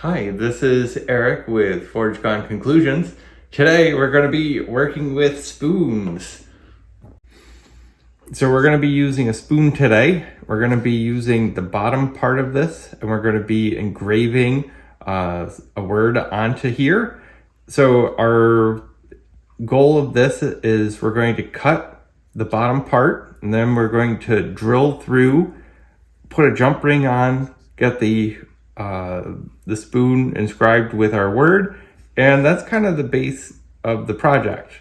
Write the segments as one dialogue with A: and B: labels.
A: Hi, this is Eric with Forge Gone Conclusions. Today we're going to be working with spoons. So we're going to be using a spoon today. We're going to be using the bottom part of this and we're going to be engraving a word onto here. So our goal of this is we're going to cut the bottom part and then we're going to drill through, put a jump ring on, get the spoon inscribed with our word, and that's kind of the base of the project.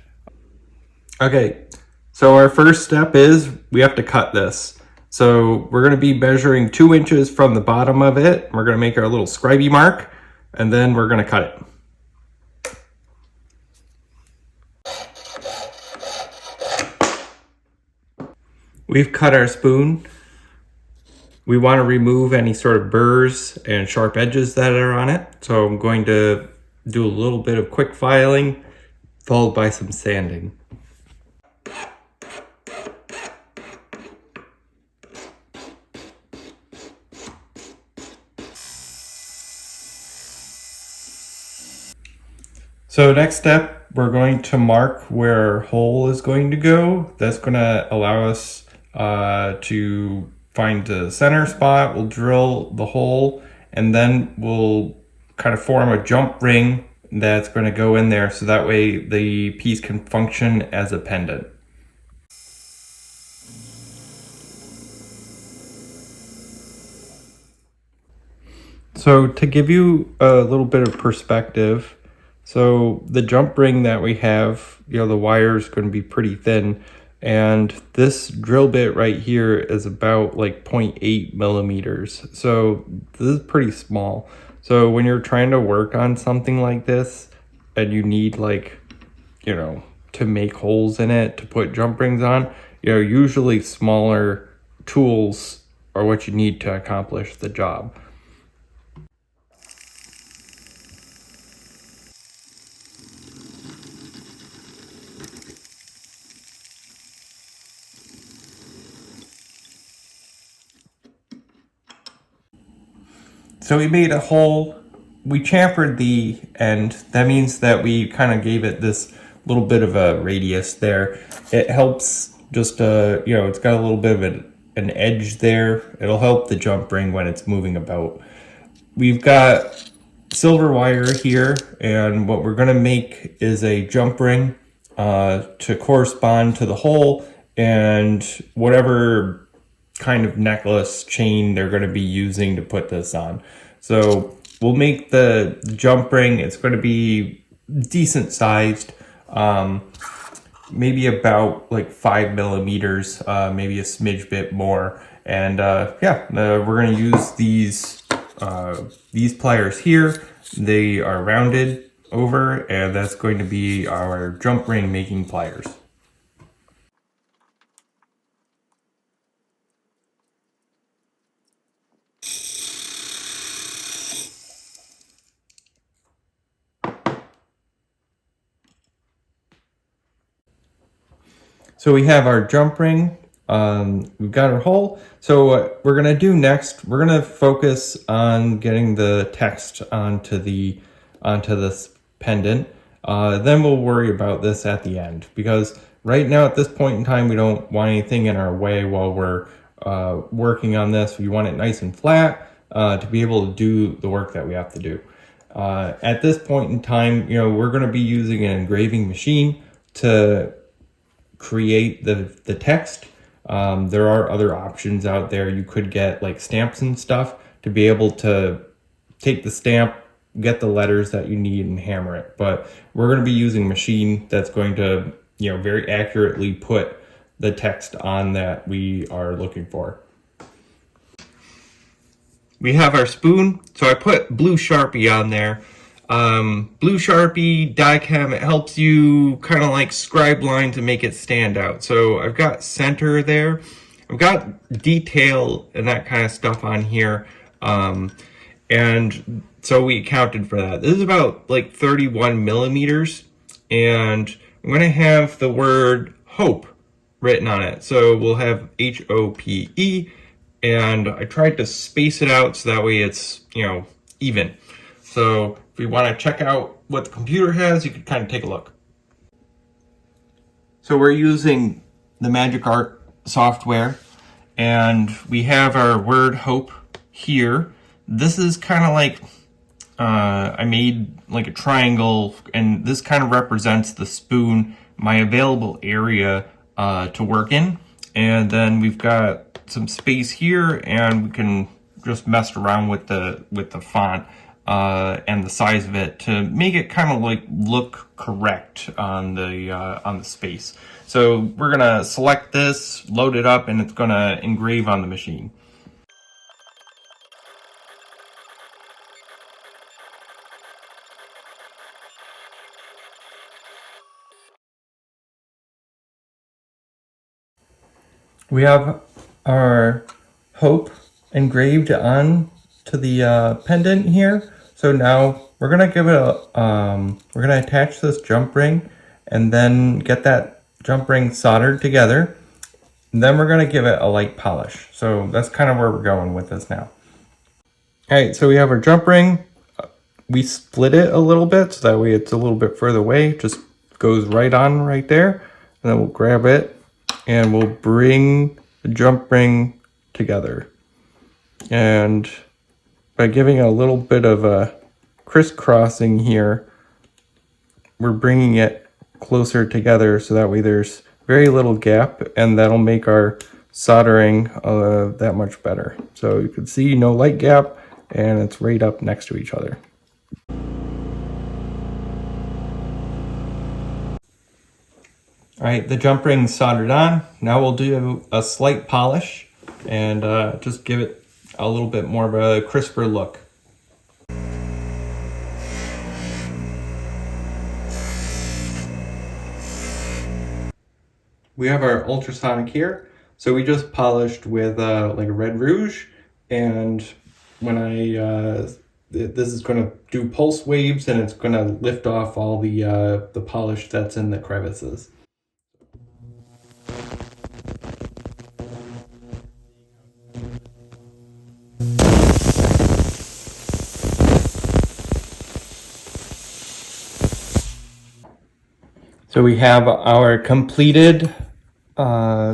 A: Okay, so our first step is we have to cut this. So we're going to be measuring 2 inches from the bottom of it. We're going to make our little scribey mark, and then we're going to cut it. We've cut our spoon. We want to remove any sort of burrs and sharp edges that are on it. So I'm going to do a little bit of quick filing, followed by some sanding. So next step, we're going to mark where our hole is going to go. That's going to allow us to find the center spot. We'll drill the hole and then we'll kind of form a jump ring that's going to go in there so that way the piece can function as a pendant. So to give you a little bit of perspective, so the jump ring that we have, the wire is going to be pretty thin, and this drill bit right here is about like 0.8 millimeters. So this is pretty small. So when you're trying to work on something like this and you need to make holes in it to put jump rings on, usually smaller tools are what you need to accomplish the job. So we made a hole, we chamfered the end. That means that we kind of gave it this little bit of a radius there. It helps just, it's got a little bit of an edge there. It'll help the jump ring when it's moving about. We've got silver wire here, and what we're gonna make is a jump ring to correspond to the hole and whatever kind of necklace chain they're going to be using to put this on. So we'll make the jump ring. It's going to be decent sized, maybe about like 5 millimeters, maybe a smidge bit more. And we're going to use these pliers here. They are rounded over, and that's going to be our jump ring making pliers. So we have our jump ring, we've got our hole. So what we're gonna do next, we're gonna focus on getting the text onto this pendant. Then we'll worry about this at the end, because right now at this point in time, we don't want anything in our way while we're working on this. We want it nice and flat to be able to do the work that we have to do. At this point in time, we're gonna be using an engraving machine to create the text. There are other options out there. You could get like stamps and stuff to be able to take the stamp, get the letters that you need and hammer it. But we're going to be using a machine that's going to, very accurately put the text on that we are looking for. We have our spoon. So I put blue Sharpie on there. Blue Sharpie, die chem, it helps you kind of like scribe lines and make it stand out. So I've got center there. I've got detail and that kind of stuff on here. And so we accounted for that. This is about like 31 millimeters. And I'm going to have the word hope written on it. So we'll have HOPE. And I tried to space it out so that way it's, even. So if you want to check out what the computer has, you can kind of take a look. So we're using the Magic Art software, and we have our word hope here. This is kind of like, I made like a triangle, and this kind of represents the spoon, my available area to work in. And then we've got some space here, and we can just mess around with the font and the size of it to make it kind of like look correct on the space. So we're gonna select this, load it up, and it's gonna engrave on the machine. We have our hope engraved on to the pendant here. So now we're gonna give it a, we're gonna attach this jump ring and then get that jump ring soldered together. And then we're gonna give it a light polish. So that's kind of where we're going with this now. All right, so we have our jump ring. We split it a little bit so that way it's a little bit further away. Just goes right on right there. And then we'll grab it and we'll bring the jump ring together. And by giving it a little bit of a crisscrossing here, we're bringing it closer together so that way there's very little gap, and that'll make our soldering that much better. So you can see no light gap, and it's right up next to each other. All right, the jump ring's soldered on. Now we'll do a slight polish and just give it a little bit more of a crisper look. We have our ultrasonic here. So we just polished with like a red rouge, and when this is gonna do pulse waves, and it's gonna lift off all the polish that's in the crevices. So we have our completed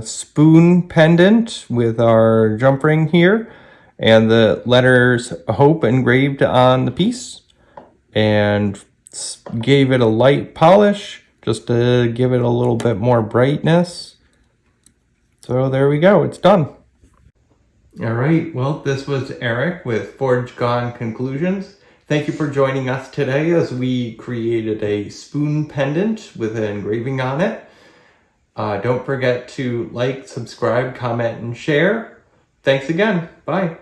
A: spoon pendant with our jump ring here and the letters hope engraved on the piece, and gave it a light polish just to give it a little bit more brightness. So there we go, it's done. All right, well, this was Eric with Forge Gone Conclusions. Thank you for joining us today as we created a spoon pendant with an engraving on it. Don't forget to like, subscribe, comment, and share. Thanks again. Bye.